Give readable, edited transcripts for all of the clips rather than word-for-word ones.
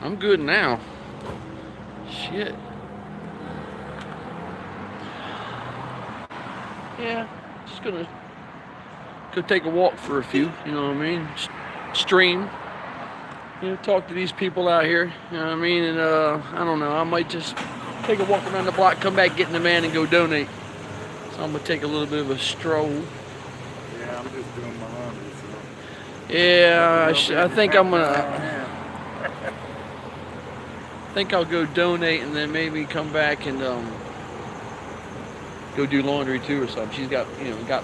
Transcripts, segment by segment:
I'm good now. Shit. Yeah, just gonna go take a walk for a few, you know what I mean? Stream, talk to these people out here, you know what I mean? And I don't know, I might just take a walk around the block, come back, get in the van, and go donate. So I'm gonna take a little bit of a stroll. Yeah, I'm just doing my laundry, so. Yeah, I think I'm gonna. I think I'll go donate and then maybe come back and go do laundry too or something. She's got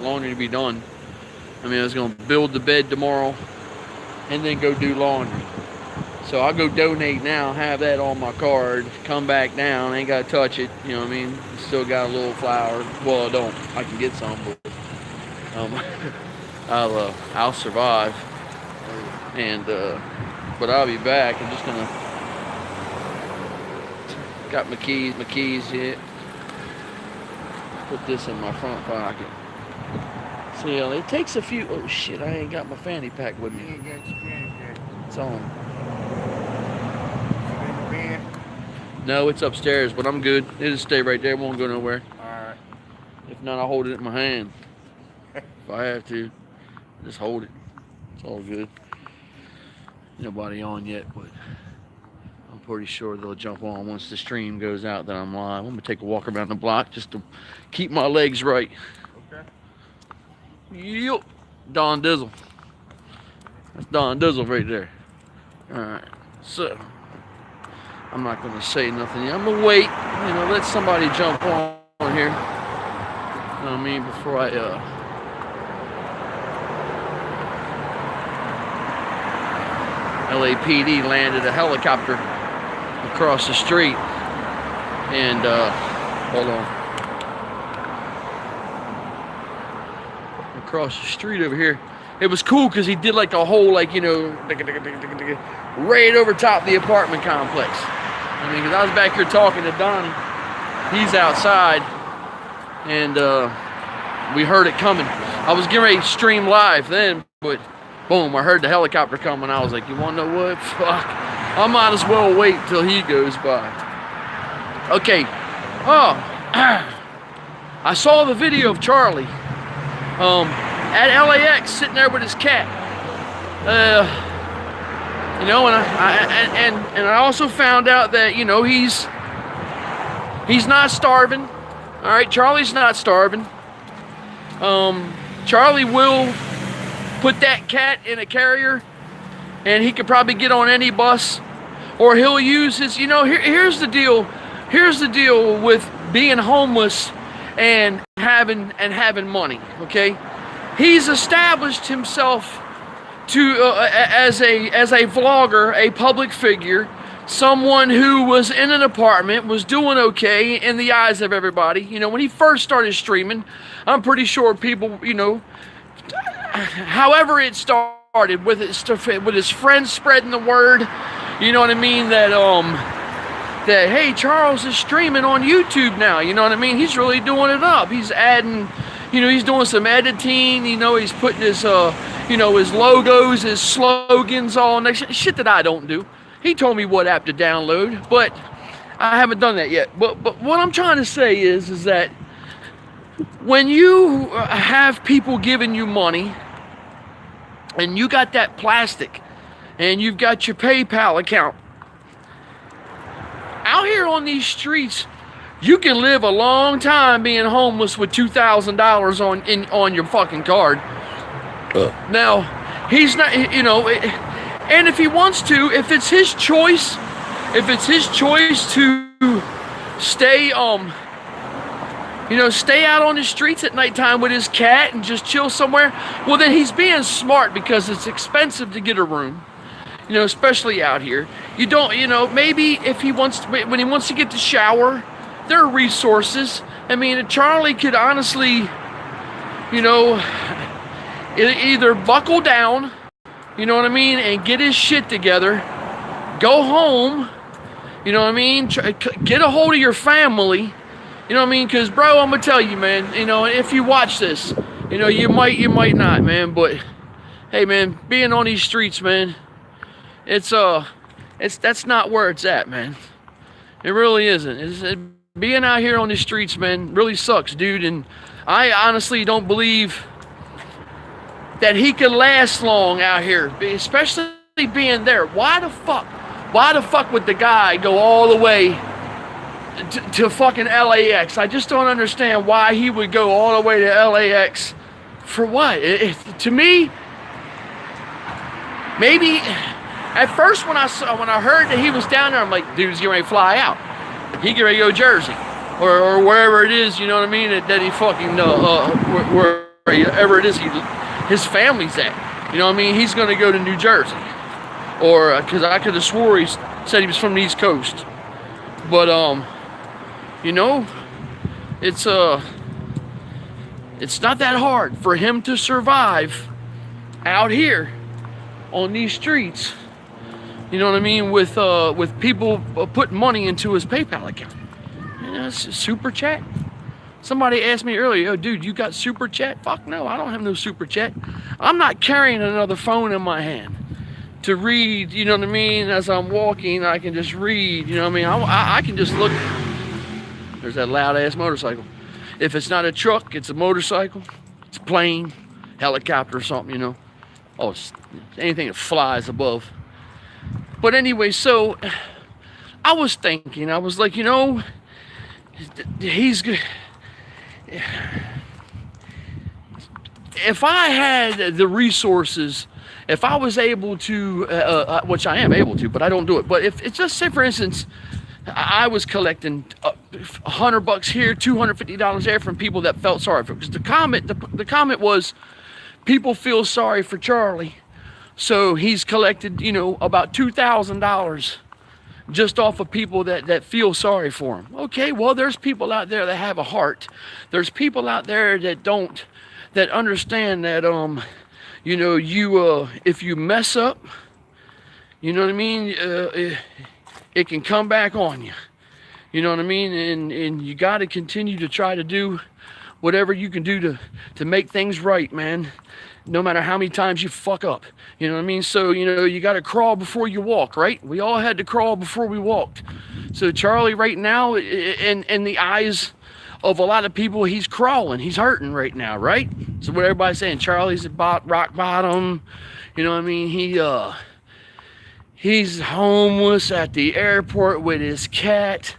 laundry to be done. I mean, I was gonna build the bed tomorrow and then go do laundry. So I'll go donate now, have that on my card, come back down, ain't gotta touch it, you know what I mean? Still got a little flour. Well, I don't. I can get some, but I'll survive. And but I'll be back. I'm just gonna got my keys yet. Put this in my front pocket. So it takes a few. Oh shit! I ain't got my fanny pack with me. You ain't got your fanny pack. It's on. Is it in the van? No, it's upstairs, but I'm good. It'll stay right there. It won't go nowhere. Alright. If not, I'll hold it in my hand. If I have to, just hold it. It's all good. Nobody on yet, but I'm pretty sure they'll jump on once the stream goes out that I'm live. I'm gonna take a walk around the block just to keep my legs right. Okay. Yup. Don Dizzle. That's Don Dizzle right there. Alright. So I'm not gonna say nothing yet. I'm gonna wait, let somebody jump on here. You know what I mean? Before I LAPD landed a helicopter across the street. And hold on. Across the street over here. It was cool because he did like a whole right over top of the apartment complex. I mean, because I was back here talking to Donnie. He's outside. And we heard it coming. I was getting ready to stream live then, but boom, I heard the helicopter coming. I was like, you want to know what? Fuck. I might as well wait till he goes by. Okay. Oh. I saw the video of Charlie at LAX sitting there with his cat. And I also found out that, he's not starving. All right, Charlie's not starving. Charlie will put that cat in a carrier, and he could probably get on any bus, or he'll use his. Here's the deal. Here's the deal with being homeless and having money. Okay, he's established himself as a vlogger, a public figure, someone who was in an apartment, was doing okay in the eyes of everybody. When he first started streaming, I'm pretty sure people, however it started with his friends spreading the word, you know what I mean, that hey, Charles is streaming on YouTube now, you know what I mean, he's really doing it up, he's adding, he's doing some editing, he's putting his his logos, his slogans all next, shit that I don't do. He told me what app to download, but I haven't done that yet. But what I'm trying to say is that when you have people giving you money, and you got that plastic, and you've got your PayPal account, out here on these streets, you can live a long time being homeless with $2,000 on your fucking card. Now, he's not, and if he wants to, if it's his choice to stay, stay out on the streets at nighttime with his cat and just chill somewhere, well, then he's being smart, because it's expensive to get a room, especially out here. You don't, maybe if he wants to, when he wants to get the shower, there are resources. I mean, Charlie could honestly, either buckle down, you know what I mean, and get his shit together, go home, you know what I mean, get a hold of your family, you know what I mean, because, bro, I'm going to tell you, man, if you watch this, you might not, man, but, hey, man, being on these streets, man, it's That's not where it's at, man. It really isn't. Being out here on the streets, man, really sucks, dude. And I honestly don't believe that he could last long out here, especially being there. Why the fuck? Why the fuck would the guy go all the way to fucking LAX? I just don't understand why he would go all the way to LAX for what? To me, maybe at first when I heard that he was down there, I'm like, dude's getting ready to fly out. He get ready to go Jersey or wherever it is, you know what I mean? That he fucking wherever it is his family's at. You know what I mean? He's gonna go to New Jersey, or because I could have swore he said he was from the East Coast, but you know, it's not that hard for him to survive out here on these streets. You know what I mean? With people putting money into his PayPal account. You know, it's super chat. Somebody asked me earlier, "Oh, dude, you got super chat?" Fuck no, I don't have no super chat. I'm not carrying another phone in my hand to read. You know what I mean? As I'm walking, I can just read. You know what I mean? I can just look. There's that loud ass motorcycle. If it's not a truck, it's a motorcycle. It's a plane, helicopter, or something. You know. Oh, it's anything that flies above. But anyway, so I was thinking, I was like, you know, he's good. If I had the resources, if I was able to, which I am able to, but I don't do it. But if it's just say, for instance, I was collecting $100 here, $250 there from people that felt sorry for. Because the comment was, people feel sorry for Charlie. So he's collected, you know, about $2,000 just off of people that feel sorry for him. Okay, well, there's people out there that have a heart. There's people out there that understand that, you know, if you mess up, you know what I mean, it can come back on you. You know what I mean? And you got to continue to try to do whatever you can do to make things right, man. No matter how many times you fuck up. You know what I mean? So, you know, you got to crawl before you walk, right? We all had to crawl before we walked. So Charlie right now, in the eyes of a lot of people, he's crawling. He's hurting right now, right? So what everybody's saying, Charlie's at rock bottom. You know what I mean? He's homeless at the airport with his cat.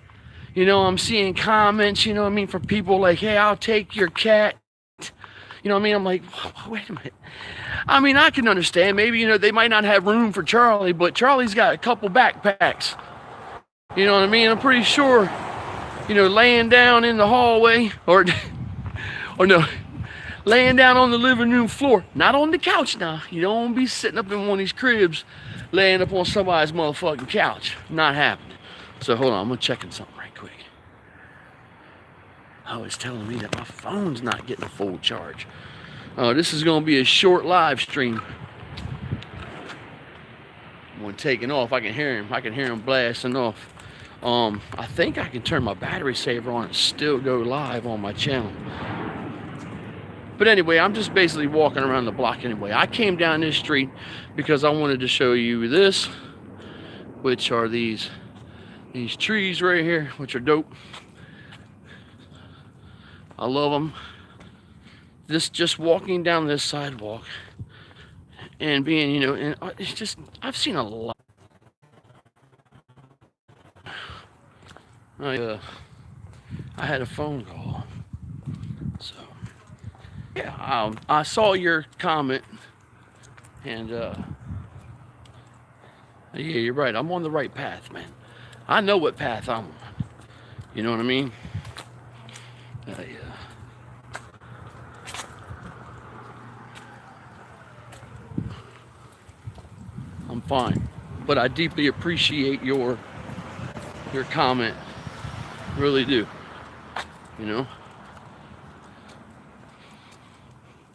You know, I'm seeing comments, you know what I mean, from people like, hey, I'll take your cat. You know what I mean? I'm like, wait a minute. I mean, I can understand. Maybe, you know, they might not have room for Charlie, but Charlie's got a couple backpacks. You know what I mean? I'm pretty sure, you know, laying down in the hallway or no, laying down on the living room floor, not on the couch now. You don't want to be sitting up in one of these cribs, laying up on somebody's motherfucking couch. Not happening. So hold on, I'm gonna check in something right quick. Oh, it's telling me that my phone's not getting a full charge. This is gonna be a short live stream. When taking off, I can hear him. I can hear him blasting off. I think I can turn my battery saver on and still go live on my channel. But anyway, I'm just basically walking around the block anyway. I came down this street because I wanted to show you this, which are these trees right here, which are dope. I love them. Just walking down this sidewalk and being, you know, and it's just, I've seen a lot. I had a phone call. So, yeah, I saw your comment, and yeah, you're right. I'm on the right path, man. I know what path I'm on. You know what I mean? Yeah. I'm fine, but I deeply appreciate your comment. Really do. You know.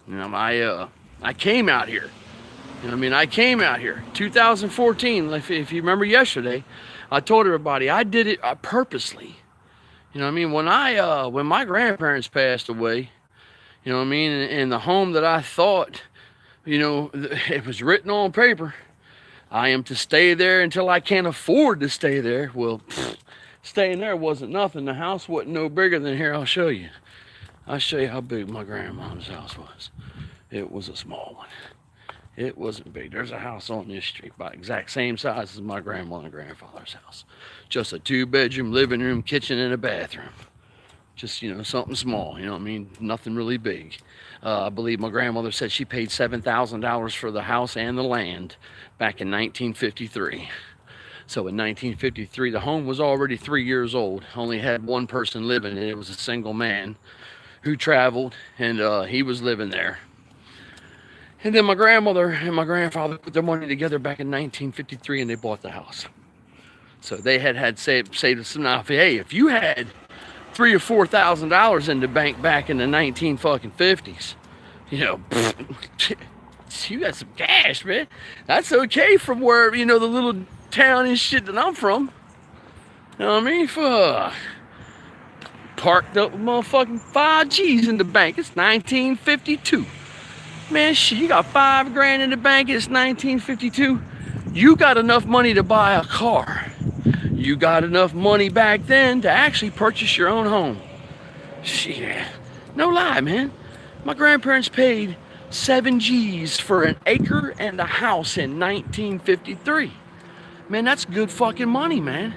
You know, I came out here. You know what I mean? I came out here 2014. If you remember yesterday, I told everybody I did it purposely. You know what I mean? When my grandparents passed away, you know what I mean, in the home that I thought, you know, it was written on paper I am to stay there until I can't afford to stay there. Well, staying there wasn't nothing. The house wasn't no bigger than here. I'll show you. I'll show you how big my grandmom's house was. It was a small one. It wasn't big. There's a house on this street about exact same size as my grandma and grandfather's house. Just a 2-bedroom, living room, kitchen, and a bathroom. Just, something small, you know what I mean? Nothing really big. I believe my grandmother said she paid $7,000 for the house and the land back in 1953. So in 1953, the home was already 3 years old. Only had one person living in it. It was a single man who traveled, and he was living there. And then my grandmother and my grandfather put their money together back in 1953, and they bought the house. So they had saved some enough. Hey, if you had $3,000 or $4,000 in the bank back in the 1950s, you got some cash, man. That's okay from where, the little town and shit that I'm from. You know what I mean? Fuck. Parked up with motherfucking 5 G's in the bank. It's 1952. Man, shit, you got $5 in the bank. It's 1952. You got enough money to buy a car. You got enough money back then to actually purchase your own home. Shit, no lie, man. My grandparents paid 7 G's for an acre and a house in 1953. Man, that's good fucking money, man.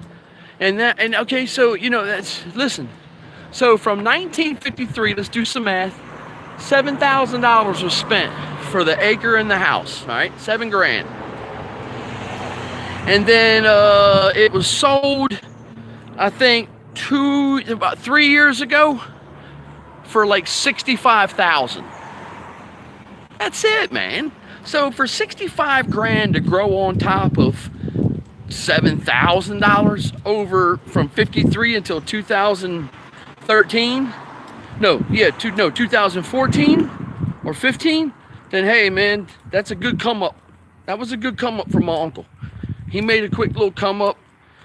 Okay, so listen. So from 1953, let's do some math. $7,000 was spent for the acre and the house. All right, $7,000. And then it was sold, I think, about 3 years ago for like $65,000. That's it, man. So for $65,000 to grow on top of $7,000 over from 53 until 2013, 2014 or 15, then hey, man, that's a good come up. That was a good come up from my uncle. He made a quick little come up,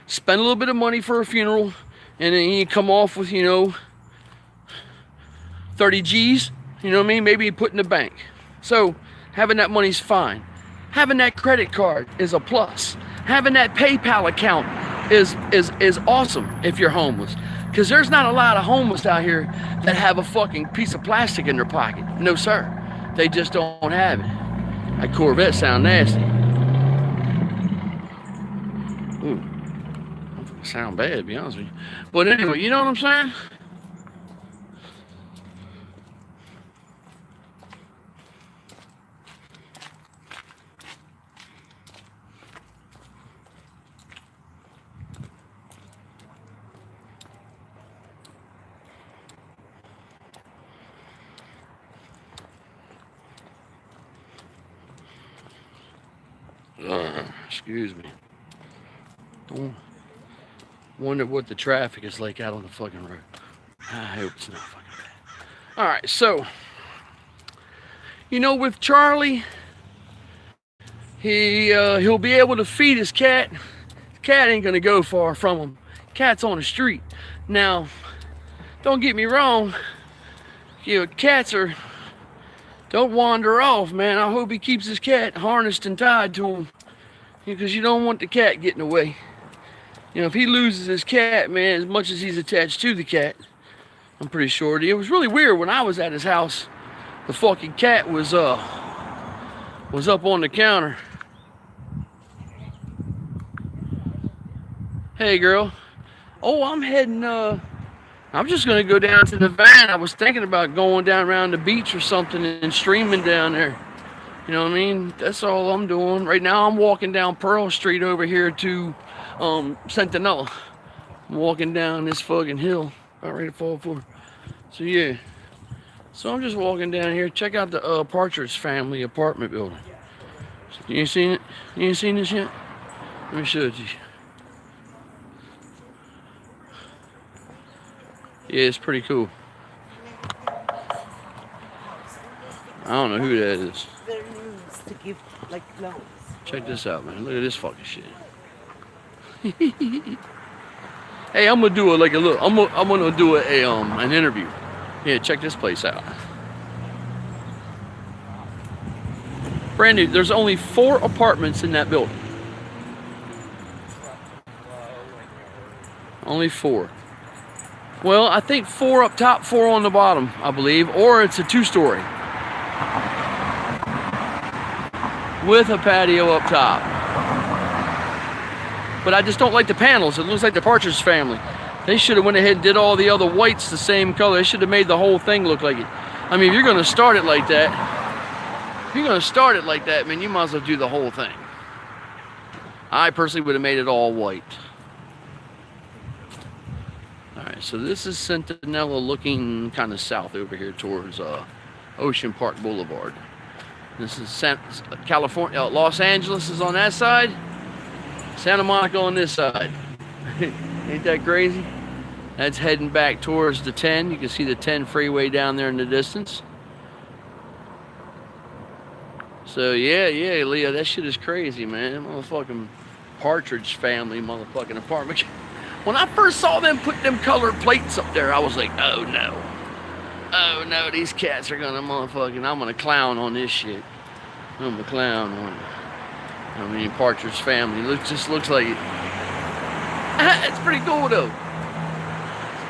spent a little bit of money for a funeral, and then he come off with 30 G's. You know what I mean? Maybe he put in the bank. So having that money's fine. Having that credit card is a plus. Having that PayPal account is awesome if you're homeless. Because there's not a lot of homeless out here that have a fucking piece of plastic in their pocket. No, sir. They just don't have it. That Corvette sound nasty. Ooh. Sound bad, to be honest with you. But anyway, you know what I'm saying? Excuse me. Don't wonder what the traffic is like out on the fucking road. I hope it's not fucking bad. All right, so with Charlie, he'll be able to feed his cat. The cat ain't gonna go far from him. Cat's on the street. Now, don't get me wrong. Cats don't wander off, man. I hope he keeps his cat harnessed and tied to him. Because you don't want the cat getting away. If he loses his cat, man, as much as he's attached to the cat, I'm pretty sure. It was really weird when I was at his house. The fucking cat was up on the counter. Hey, girl. Oh, I'm heading, I'm just going to go down to the van. I was thinking about going down around the beach or something and streaming down there. You know what I mean? That's all I'm doing. Right now I'm walking down Pearl Street over here to Centinela. I'm walking down this fucking hill. About ready to fall for. So yeah. So I'm just walking down here. Check out the Partridge family apartment building. You ain't seen it? You ain't seen this yet? Let me show it to you. Yeah, it's pretty cool. I don't know who that is. To give like loans. Check this out, man. Look at this fucking shit. Hey, I'm gonna do I'm gonna do an interview. Yeah, check this place out. Brand new. There's only 4 apartments in that building. Only 4. Well, I think 4 up top, 4 on the bottom, I believe. Or it's a 2-story. With a patio up top. But I just don't like the panels. It looks like the Partridge Family. They should have went ahead and did all the other whites the same color. They should have made the whole thing look like it. I mean, if you're going to start it like that, man, you might as well do the whole thing. I personally would have made it all white. Alright, so this is Centinela looking kind of south over here towards Ocean Park Boulevard. This is California, Los Angeles is on that side. Santa Monica on this side. Ain't that crazy? That's heading back towards the 10. You can see the 10 freeway down there in the distance. So yeah, Leo, that shit is crazy, man. Motherfucking Partridge Family motherfucking apartment. When I first saw them put them colored plates up there, I was like, oh no. Oh no, these cats are gonna motherfucking, I'm gonna clown on this shit. I'm gonna clown on it. I mean, Partridge Family, just looks like it. It's pretty cool though.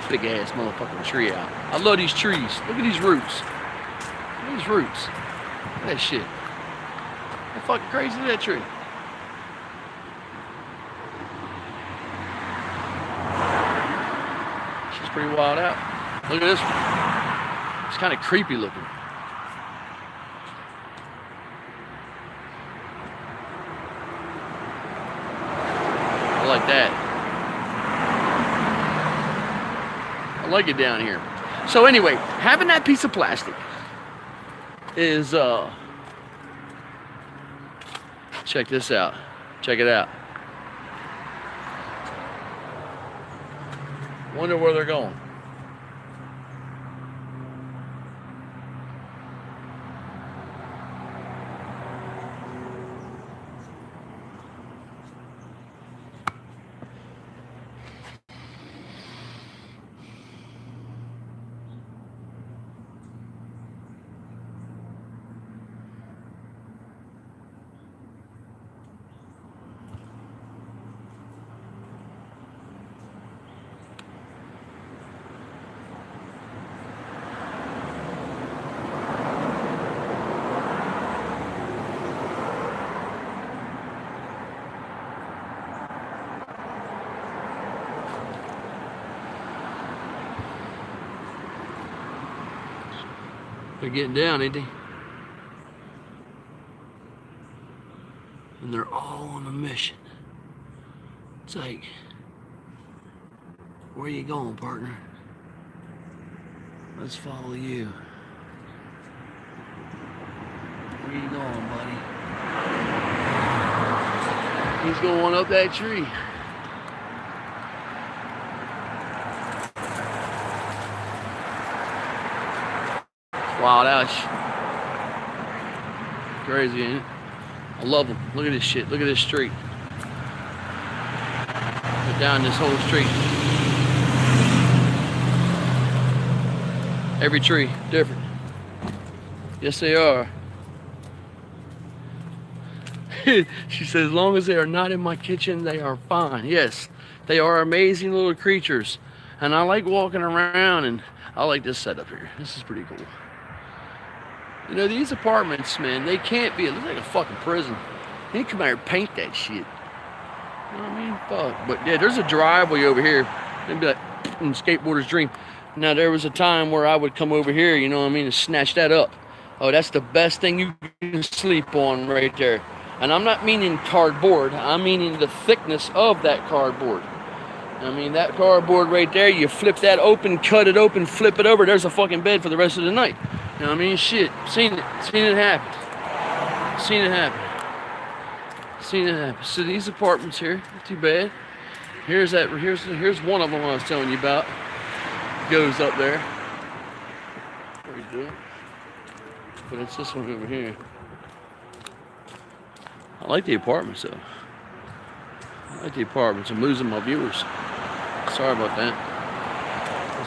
Big ass motherfucking tree out. I love these trees. Look at these roots. Look at these roots. Look at that shit. How fucking crazy is that tree? She's pretty wild out. Look at this one. It's kind of creepy looking. I like that. I like it down here. So anyway, having that piece of plastic is check this out. Check it out. Wonder where they're going. They're getting down, ain't they? And they're all on a mission. It's like, where you going, partner? Let's follow you. Where you going, buddy? He's going up that tree. Wild ash. Crazy, ain't it? I love them. Look at this shit. Look at this street. Go down this whole street. Every tree different. Yes, they are. She says, as long as they are not in my kitchen, they are fine. Yes, they are amazing little creatures. And I like walking around, and I like this setup here. This is pretty cool. You know, these apartments, man, they can't be, it looks like a fucking prison. They need to come out here and paint that shit. You know what I mean? Fuck. But yeah, there's a driveway over here. It'd be like skateboarder's dream. Now, there was a time where I would come over here, you know what I mean, and snatch that up. Oh, that's the best thing you can sleep on right there. And I'm not meaning cardboard. I'm meaning the thickness of that cardboard. I mean, that cardboard right there, you flip that open, cut it open, flip it over, there's a fucking bed for the rest of the night. You know what I mean? Shit. Seen it happen. Seen it happen. Seen it happen. So these apartments here, not too bad. Here's one of them I was telling you about. Goes up there. Pretty good. But it's this one over here. I like the apartments though. I like the apartments. I'm losing my viewers. Sorry about that.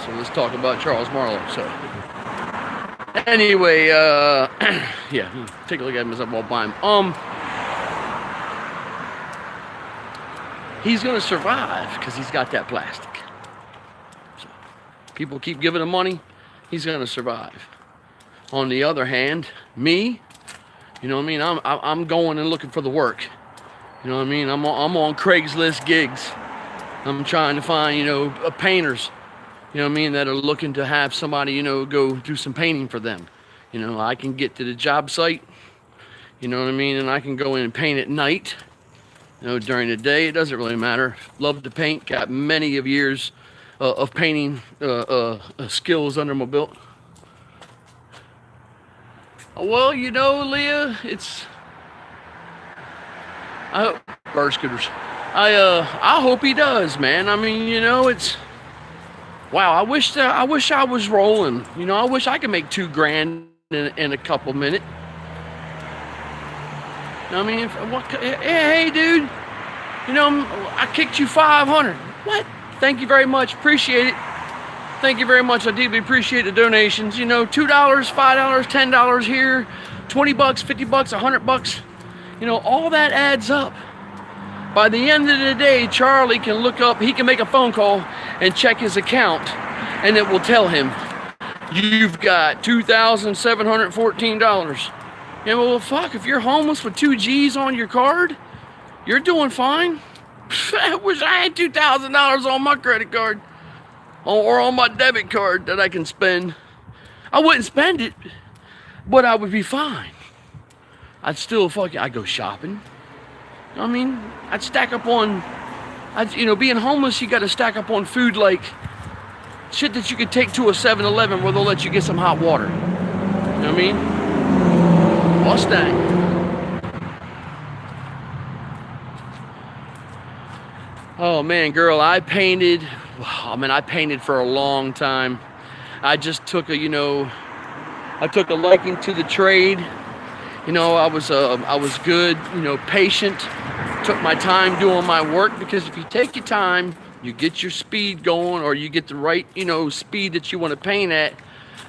So let's talk about Charles Marlowe. So anyway, yeah, take a look at him as I walk by him. He's gonna survive because he's got that plastic. People keep giving him money, he's going to survive. On the other hand, me, you know what I mean? I'm going and looking for the work. You know what I mean? I'm on Craigslist gigs. I'm trying to find, you know, painters, you know what I mean, that are looking to have somebody, you know, go do some painting for them. You know, I can get to the job site, you know what I mean, and I can go in and paint at night. You know, during the day, it doesn't really matter. Love to paint. Got many of years of painting skills under my belt. Well, you know, Leah, I hope bar scooters. I hope he does, man. I mean, you know, wow. I wish I was rolling. You know, I wish I could make $2,000 in a couple minutes. I mean, hey, dude, you know, I kicked you 500. What? Thank you very much. Appreciate it. Thank you very much. I deeply appreciate the donations. You know, $2, $5, $10 here, $20, $50, $100. You know, all that adds up. By the end of the day, Charlie can look up, he can make a phone call and check his account, and it will tell him, you've got $2,714. Yeah, well, fuck, if you're homeless with 2 G's on your card, you're doing fine. I wish I had $2,000 on my credit card or on my debit card that I can spend. I wouldn't spend it, but I would be fine. I'd still I'd go shopping. I mean, I'd stack up on, you know, being homeless, you got to stack up on food like shit that you could take to a 7-Eleven where they'll let you get some hot water. You know what I mean? Mustang. Oh man, girl, I painted for a long time. I just took a liking to the trade. You know, I was good, you know, patient. Took my time doing my work, because if you take your time, you get your speed going, or you get the right, you know, speed that you want to paint at.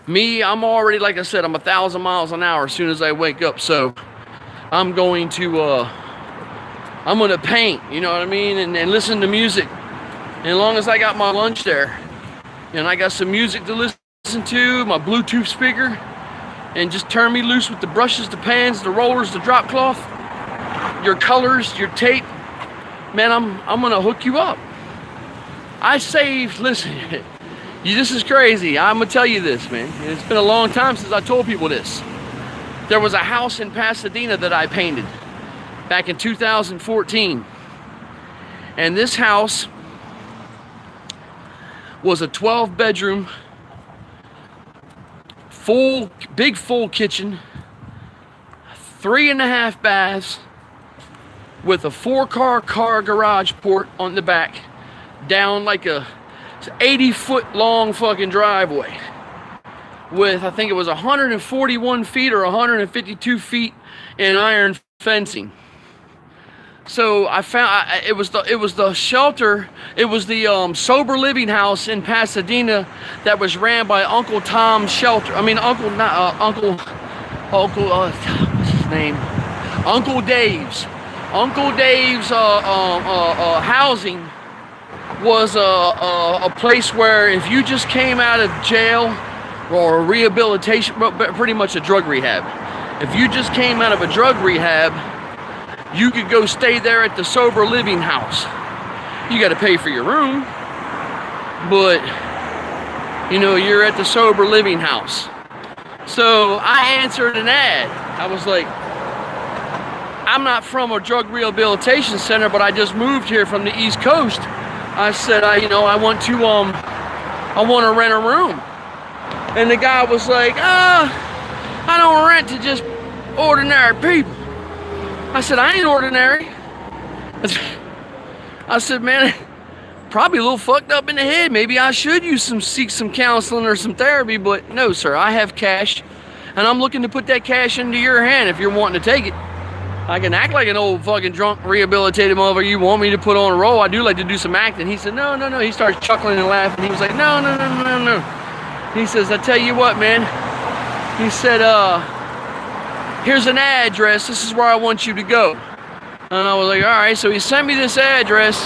Me, I'm already, like I said, I'm 1,000 miles an hour as soon as I wake up. So I'm going to paint, you know what I mean, and listen to music. And as long as I got my lunch there, and I got some music to listen to, my Bluetooth speaker, and just turn me loose with the brushes, the pans, the rollers, the drop cloth, your colors, your tape, man, I'm gonna hook you up. I saved, listen, this is crazy. I'm gonna tell you this, man. It's been a long time since I told people this. There was a house in Pasadena that I painted back in 2014. And this house was a 12-bedroom, big full kitchen, 3.5 baths, with a 4-car garage port on the back, down like a 80-foot long fucking driveway, with, I think it was 141 feet or 152 feet in iron fencing. So I found it was the shelter. It was the sober living house in Pasadena that was ran by Uncle Tom's shelter. I mean Uncle what's his name? Uncle Dave's. Uncle Dave's housing was a place where if you just came out of jail or rehabilitation, pretty much a drug rehab. If you just came out of a drug rehab, you could go stay there at the sober living house. You got to pay for your room, but you know, you're at the sober living house. So I answered an ad. I was like, I'm not from a drug rehabilitation center, but I just moved here from the East Coast. I said, I want to rent a room. And the guy was like, I don't rent to just ordinary people. I said, I ain't ordinary. I said, man, probably a little fucked up in the head. Maybe I should seek some counseling or some therapy, but no, sir, I have cash, and I'm looking to put that cash into your hand if you're wanting to take it. I can act like an old fucking drunk, rehabilitated motherfucker. You want me to put on a role? I do like to do some acting. He said, no. He starts chuckling and laughing. He was like, no. He says, I tell you what, man. He said, here's an address. This is where I want you to go. And I was like, all right. So he sent me this address.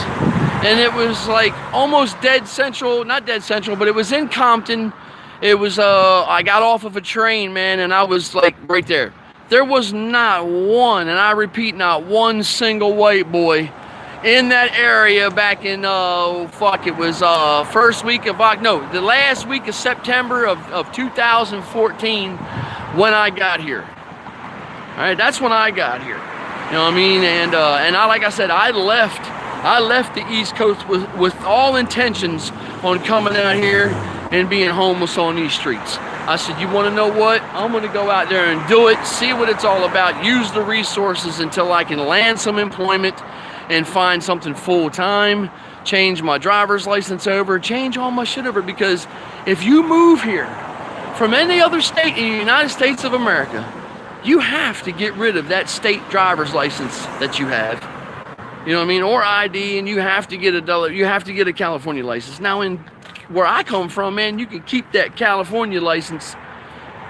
and it was like almost dead central, not dead central, but it was in Compton. It was, I got off of a train, man, and I was like right there. There was not one, and I repeat, not one single white boy in that area back in, it was first week of, the last week of September of 2014 when I got here. All right, that's when I got here. You know what I mean? And I, like I said, I left the East Coast with all intentions on coming out here and being homeless on these streets. I said, you want to know what? I'm going to go out there and do it, see what it's all about, use the resources until I can land some employment and find something full-time, change my driver's license over, change all my shit over, because if you move here from any other state in the United States of America, you have to get rid of that state driver's license that you have. You know what I mean? Or ID, and you have to get a California license. Now, in where I come from, man, you can keep that California license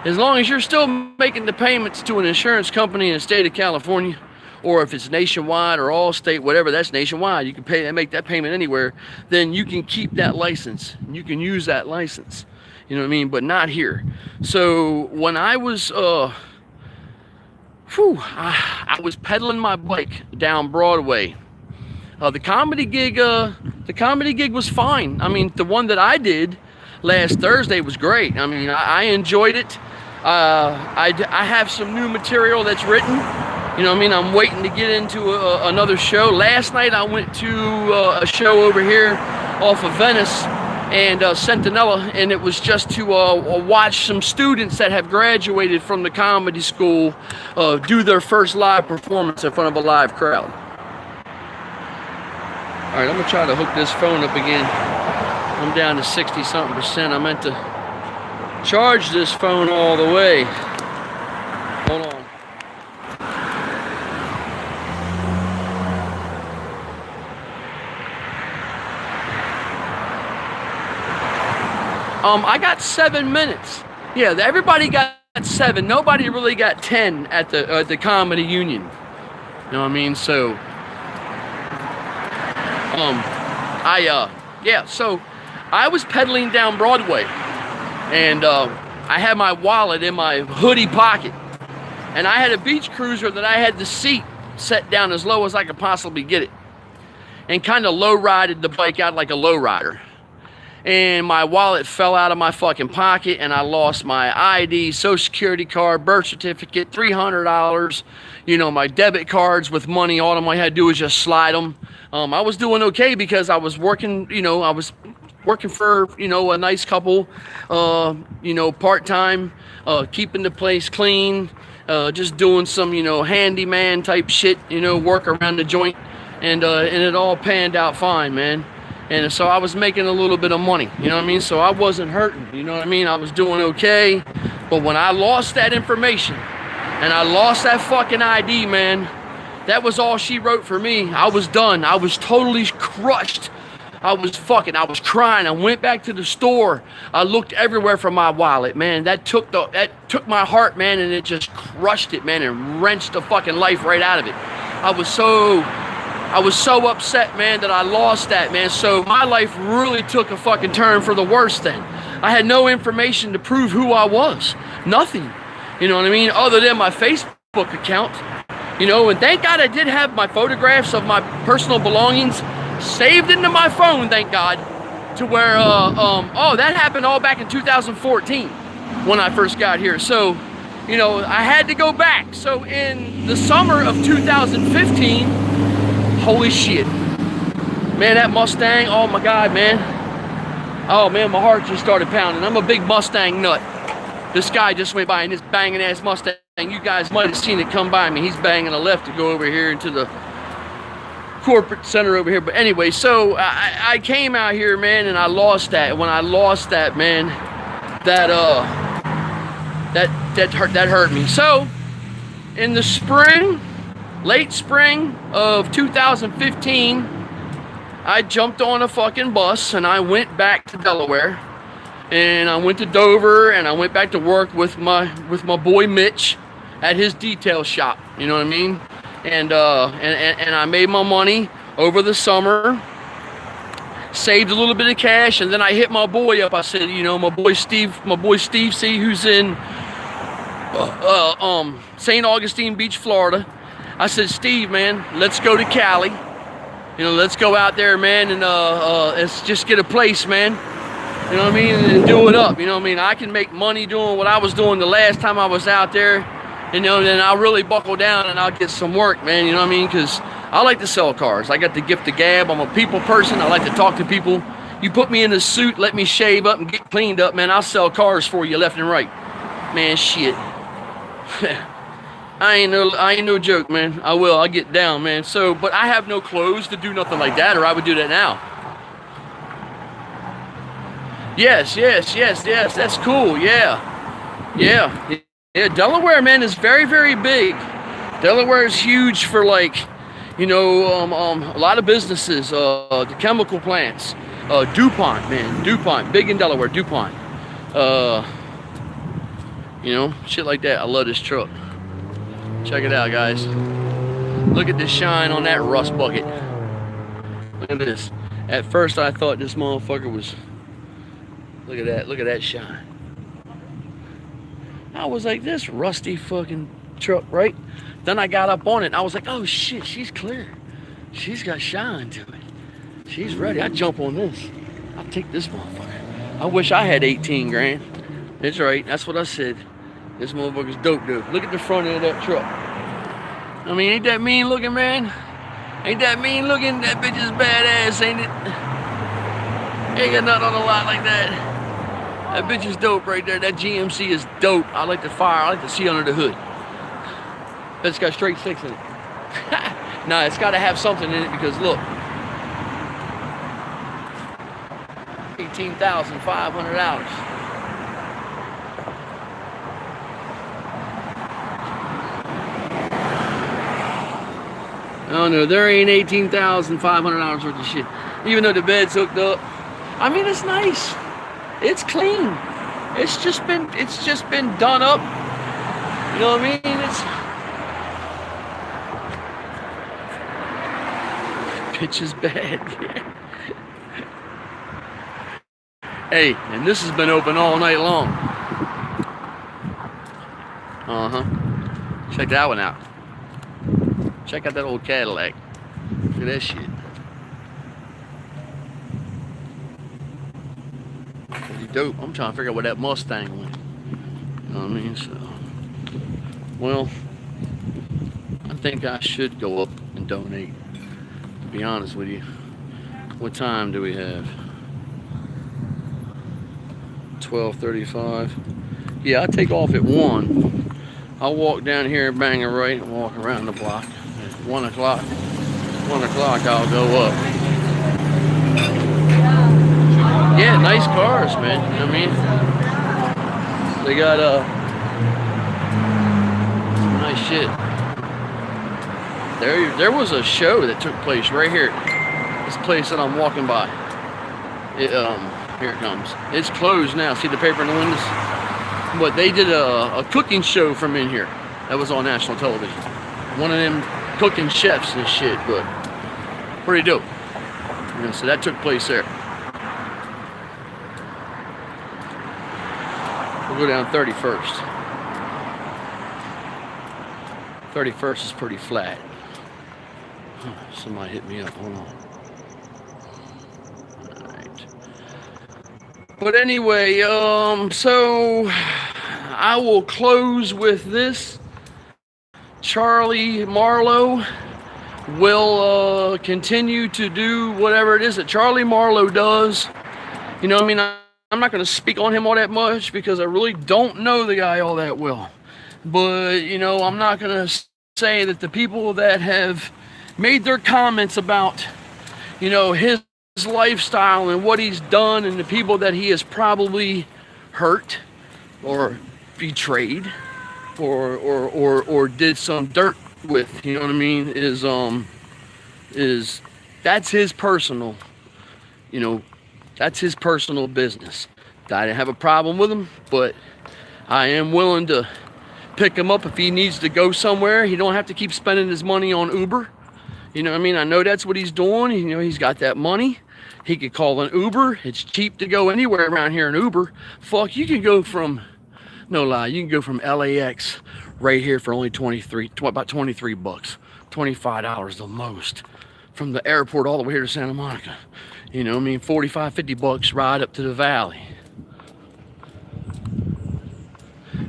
as long as you're still making the payments to an insurance company in the state of California, or if it's nationwide or all state, whatever, that's nationwide. You can pay and make that payment anywhere. Then you can keep that license. You can use that license. You know what I mean? But not here. So when I was, I was pedaling my bike down Broadway. The comedy gig was fine. I mean, the one that I did last Thursday was great. I mean, I enjoyed it. I have some new material that's written. You know what I mean? I'm waiting to get into another show. Last night I went to a show over here off of Venice and Centinela, and it was just to watch some students that have graduated from the comedy school do their first live performance in front of a live crowd. All right, I'm gonna try to hook this phone up again. I'm down to 60-something%. I meant to charge this phone all the way. Hold on. I got 7 minutes. Yeah, everybody got 7. Nobody really got 10 at the Comedy Union. You know what I mean? So, so I was pedaling down Broadway, and I had my wallet in my hoodie pocket, and I had a beach cruiser that I had the seat set down as low as I could possibly get it, and kind of low-rided the bike out like a low-rider. And my wallet fell out of my fucking pocket, and I lost my ID, social security card, birth certificate, $300, you know, my debit cards with money. All I had to do was just slide them. I was doing okay because I was working, for, a nice couple, part-time, keeping the place clean, just doing some, handyman type shit, work around the joint, and it all panned out fine, man. And so I was making a little bit of money, you know what I mean? So I wasn't hurting, you know what I mean? I was doing okay. But when I lost that information and I lost that fucking ID, man, that was all she wrote for me. I was done. I was totally crushed. I was crying. I went back to the store. I looked everywhere for my wallet, man. That took my heart, man, and it just crushed it, man, and wrenched the fucking life right out of it. I was so upset, man, that I lost that, man. So my life really took a fucking turn for the worse then. I had no information to prove who I was. Nothing. You know what I mean? Other than my Facebook account. And thank God I did have my photographs of my personal belongings saved into my phone, thank God. To where, that happened all back in 2014 when I first got here. So, I had to go back. So in the summer of 2015, holy shit. Man, that Mustang, oh my God, man. Oh man, my heart just started pounding. I'm a big Mustang nut. This guy just went by in this banging ass Mustang. You guys might have seen it come by me. He's banging a left to go over here into the corporate center over here. But anyway, so I came out here, man, and I lost that. When I lost that, man, that hurt me. So in the spring, late spring of 2015, I jumped on a fucking bus and I went back to Delaware, and I went to Dover, and I went back to work with my boy Mitch at his detail shop. You know what I mean? And I made my money over the summer, saved a little bit of cash, and then I hit my boy up. I said, you know, my boy Steve C, who's in St. Augustine Beach, Florida. I said, Steve, man, let's go to Cali. You know, let's go out there, man, and let's just get a place, man. You know what I mean? And do it up. You know what I mean? I can make money doing what I was doing the last time I was out there. You know, then I'll really buckle down and I'll get some work, man. You know what I mean? Because I like to sell cars. I got the gift of gab. I'm a people person. I like to talk to people. You put me in a suit, let me shave up and get cleaned up, man. I'll sell cars for you left and right. Man, shit. I ain't no joke, man. I'll get down, man. So, but I have no clothes to do nothing like that, or I would do that now. Yes, that's cool, yeah. Delaware, man, is very, very big. Delaware is huge for, like, you know, a lot of businesses, the chemical plants, DuPont, man, DuPont, big in Delaware, DuPont, you know, shit like that. I love this truck. Check it out, guys. Look at the shine on that rust bucket. Look at this. At first I thought this motherfucker was, look at that shine. I was like, this rusty fucking truck, right? Then I got up on it and I was like, oh shit, she's clear. She's got shine to it. She's ready. I jump on this. I'll take this motherfucker. I wish I had 18 grand. It's right, that's what I said. This motherfucker's dope, dude. Look at the front end of that truck. I mean, ain't that mean looking, man? Ain't that mean looking? That bitch is badass, ain't it? Ain't got nothing on the lot like that. That bitch is dope right there. That GMC is dope. I like the fire. I like to see under the hood. It's got straight six in it. Nah, it's got to have something in it because look. $18,500. Oh no, there ain't $18,500 worth of shit. Even though the bed's hooked up. I mean, it's nice. It's clean. It's just been done up. You know what I mean? Pitch is bad. Hey, and this has been open all night long. Check that one out. Check out that old Cadillac. Look at that shit. Pretty dope. I'm trying to figure out where that Mustang went. You know what I mean? So, well, I think I should go up and donate. To be honest with you. What time do we have? 12:35. Yeah, I take off at 1. I'll walk down here and bang a right and walk around the block. At 1 o'clock. 1 o'clock I'll go up. Yeah, nice cars, man. You know what I mean? They got nice shit. There was a show that took place right here. This place that I'm walking by. Here it comes. It's closed now. See the paper in the windows? But they did a cooking show from in here. That was on national television. One of them cooking chefs and shit, but pretty dope. You know, so that took place there. We'll go down 31st. 31st is pretty flat. Somebody hit me up. Hold on. Alright. But anyway, so I will close with this. Charlie Marlowe will continue to do whatever it is that Charlie Marlowe does. You know what I mean? I'm not going to speak on him all that much because I really don't know the guy all that well. But, you know, I'm not going to say that the people that have made their comments about, you know, his lifestyle and what he's done and the people that he has probably hurt or betrayed or did some dirt with, you know what I mean, is that's his personal, you know, that's his personal business. I didn't have a problem with him, but I am willing to pick him up if he needs to go somewhere. He don't have to keep spending his money on Uber. You know what I mean? I know that's what he's doing. You know, he's got that money. He could call an Uber. It's cheap to go anywhere around here in Uber. Fuck, you can go from, no lie, you can go from LAX right here for only about 23 bucks, $25 the most, from the airport all the way here to Santa Monica. You know what I mean? 45, 50 bucks ride up to the valley.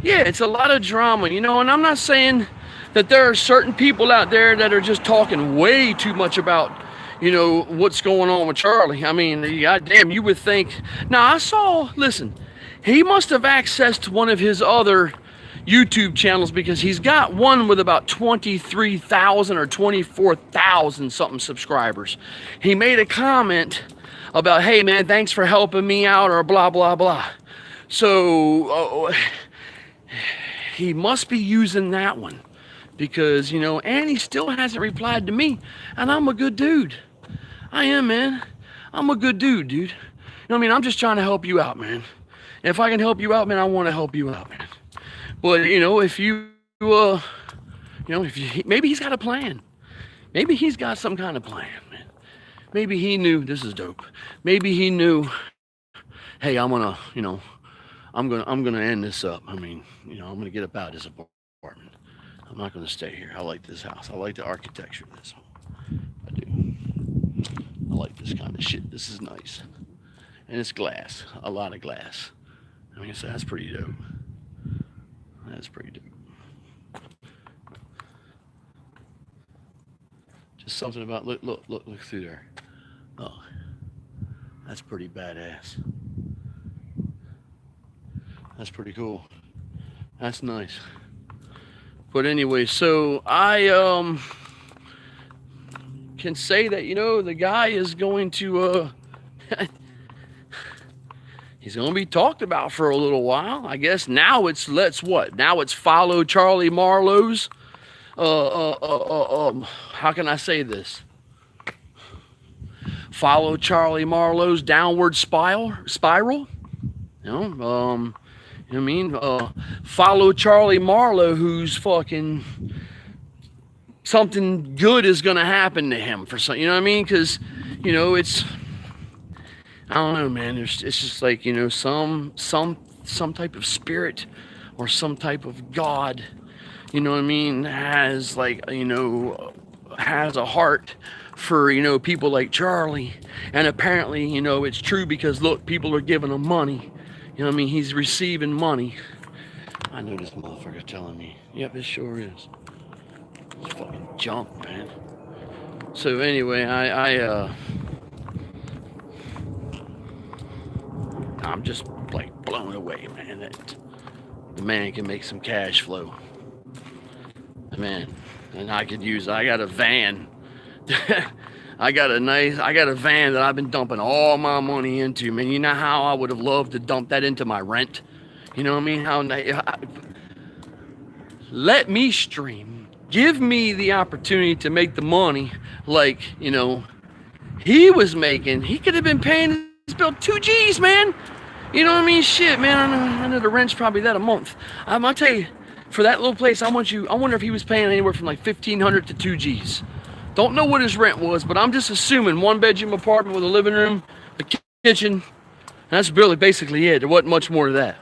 Yeah, it's a lot of drama, you know, and I'm not saying that there are certain people out there that are just talking way too much about, you know, what's going on with Charlie. I mean, goddamn, you would think. Now, listen, he must have accessed one of his other YouTube channels, because he's got one with about 23,000 or 24,000 something subscribers. He made a comment about, hey man, thanks for helping me out, or blah, blah, blah. So, he must be using that one, because, you know, and he still hasn't replied to me, and I'm a good dude. I am, man. I'm a good dude. You know what I mean? I'm just trying to help you out, man. And if I can help you out, man, I want to help you out, man. But, you know, if you, maybe he's got a plan. Maybe he's got some kind of plan, man. Maybe he knew, this is dope. Maybe he knew, hey, I'm gonna end this up. I mean, you know, I'm gonna get up out of this apartment. I'm not gonna stay here. I like this house. I like the architecture of this home. I do. I like this kind of shit. This is nice. And it's glass. A lot of glass. I mean, so that's pretty dope. That's pretty dope. Just something about, look through there. Oh, that's pretty badass. That's pretty cool. That's nice. But anyway, so I can say that, you know, the guy is going to he's going to be talked about for a little while. I guess now it's now it's follow Charlie Marlowe's how can I say this? Follow Charlie Marlowe's downward spiral. You know, you know what I mean? Follow Charlie Marlowe, who's fucking, something good is gonna happen to him for some, you know what I mean? Because, you know, it's, I don't know, man. It's just like, you know, some type of spirit or some type of God, you know what I mean, has, like, you know, has a heart for, you know, people like Charlie. And apparently, you know, it's true, because look, people are giving him money. You know what I mean? He's receiving money. I know this motherfucker telling me. Yep, it sure is. It's fucking junk, man. So anyway, I'm just like blown away, man, that the man can make some cash flow. Man, and I got a van. I got a van that I've been dumping all my money into, man. You know how I would have loved to dump that into my rent? You know what I mean? Let me stream. Give me the opportunity to make the money like, you know, he was making. He could have been paying his bill 2 G's, man. You know what I mean? Shit, man. I know the rent's probably that a month. I'll tell you, for that little place, I wonder if he was paying anywhere from like 1,500 to 2 G's. Don't know what his rent was, but I'm just assuming 1-bedroom apartment with a living room, a kitchen, and that's really basically it. There wasn't much more to that.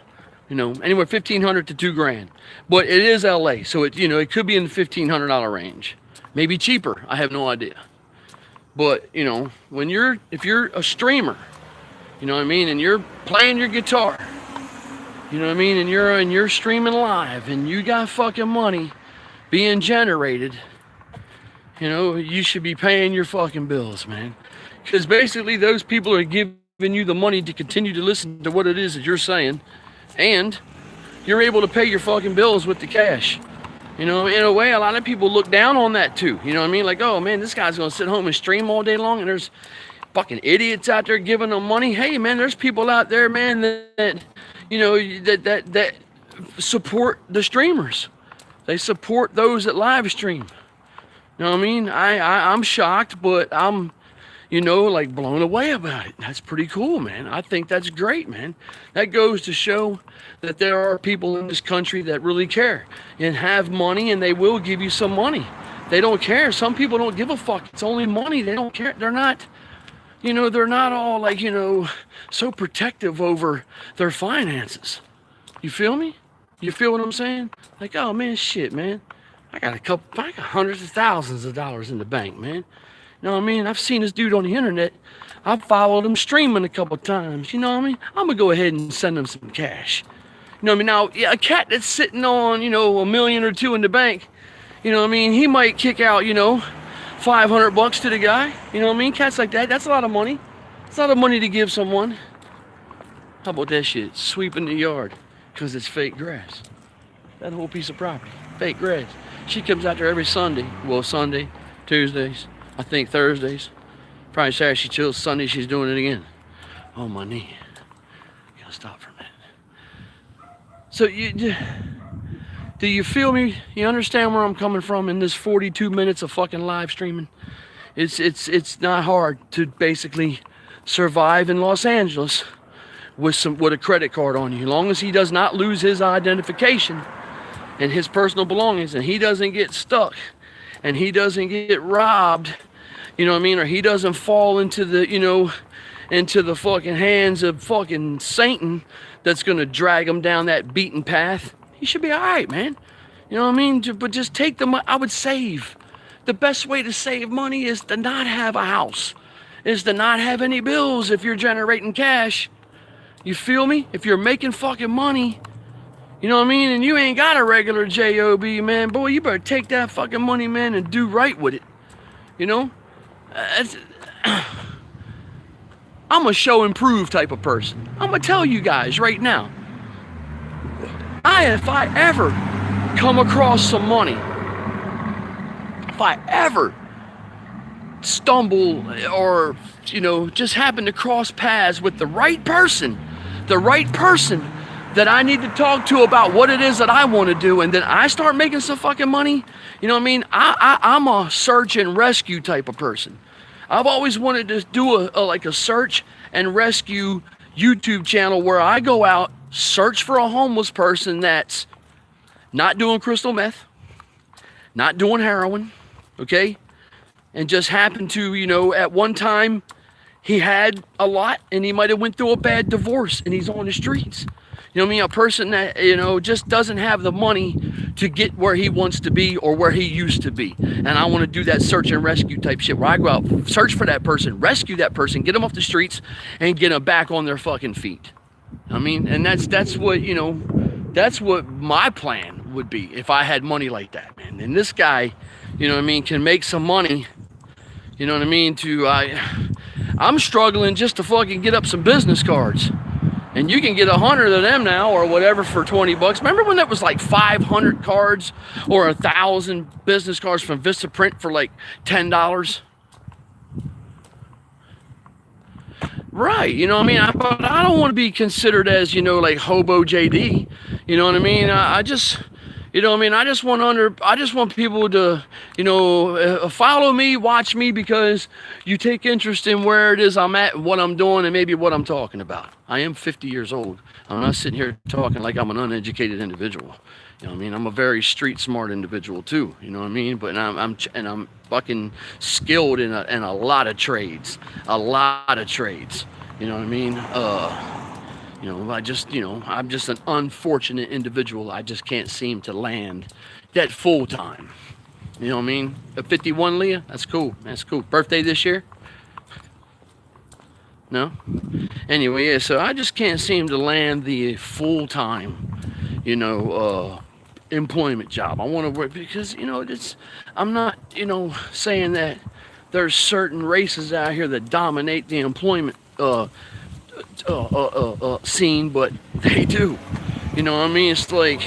You know, anywhere 1,500 to $2,000. But it is LA, so it, you know, it could be in the $1,500 range. Maybe cheaper. I have no idea. But, you know, if you're a streamer, you know what I mean, and you're playing your guitar, you know what I mean, and you're streaming live, and you got fucking money being generated, you know, you should be paying your fucking bills, man. Because basically those people are giving you the money to continue to listen to what it is that you're saying, and you're able to pay your fucking bills with the cash. You know, in a way, a lot of people look down on that too. You know what I mean? Like, oh man, this guy's gonna sit home and stream all day long, and there's fucking idiots out there giving them money. Hey man, there's people out there, man, that you know, that support the streamers. They support those that live stream. You know what I mean? I'm shocked, but I'm, you know, like blown away about it. That's pretty cool, man. I think that's great, man. That goes to show that there are people in this country that really care and have money, and they will give you some money. They don't care. Some people don't give a fuck. It's only money. They don't care. They're not You know, they're not all like, you know, so protective over their finances. You feel me? You feel what I'm saying? Like, oh man, shit, man. I got hundreds of thousands of dollars in the bank, man. You know what I mean? I've seen this dude on the internet. I've followed him streaming a couple times. You know what I mean? I'm gonna go ahead and send him some cash. You know what I mean? Now, yeah, a cat that's sitting on, you know, $1 million or $2 million in the bank, you know what I mean? He might kick out, you know, $500 to the guy. You know what I mean? Cats like that, that's a lot of money. It's a lot of money to give someone. How about that shit? Sweeping the yard because it's fake grass. That whole piece of property, fake grass. She comes out there every Sunday. Well, Sunday, Tuesdays, I think Thursdays. Probably Saturday she chills. Sunday she's doing it again. Oh, my knee. Gotta stop for a minute. So do you feel me? You understand where I'm coming from in this 42 minutes of fucking live streaming? It's not hard to basically survive in Los Angeles with a credit card on you, as long as he does not lose his identification and his personal belongings, and he doesn't get stuck, and he doesn't get robbed, you know what I mean, or he doesn't fall into the, you know, into the fucking hands of fucking Satan that's gonna drag him down that beaten path. He should be all right, man. You know what I mean? But just take the money. I would save. The best way to save money is to not have a house, is to not have any bills if you're generating cash. You feel me? If you're making fucking money, you know what I mean, and you ain't got a regular job, man, boy, you better take that fucking money, man, and do right with it. You know? I'm a show and prove type of person. I'm gonna tell you guys right now. If I ever come across some money, if I ever stumble or, you know, just happen to cross paths with the right person that I need to talk to about what it is that I want to do, and then I start making some fucking money, you know what I mean? I'm a search and rescue type of person. I've always wanted to do a search and rescue YouTube channel where I go out, search for a homeless person that's not doing crystal meth, not doing heroin, okay? And just happened to, you know, at one time he had a lot and he might have went through a bad divorce and he's on the streets. You know what I mean? A person that, you know, just doesn't have the money to get where he wants to be or where he used to be. And I want to do that search and rescue type shit where I go out, search for that person, rescue that person, get them off the streets and get them back on their fucking feet. I mean, and that's what, you know, that's what my plan would be if I had money like that, man. And this guy, you know what I mean, can make some money, you know what I mean, I'm struggling just to fucking get up some business cards. And you can get 100 of them now or whatever for $20. Remember when that was like 500 cards or 1,000 business cards from Vistaprint for like $10? Right, you know what I mean? But I don't want to be considered as, you know, like hobo JD. You know what I mean? I just, you know what I mean? I just want people to, you know, follow me, watch me, because you take interest in where it is I'm at, what I'm doing, and maybe what I'm talking about. I am 50 years old. I'm not sitting here talking like I'm an uneducated individual. You know what I mean? I'm a very street smart individual too. You know what I mean? But I'm fucking skilled in a lot of trades. A lot of trades. You know what I mean? You know, I'm just an unfortunate individual. I just can't seem to land that full time. You know what I mean? A 51, Leah? That's cool. That's cool. Birthday this year? No? Anyway, yeah, so I just can't seem to land the full time, you know, employment job. I want to work because, you know, I'm not, you know, saying that there's certain races out here that dominate the employment scene, but they do. You know what I mean? It's like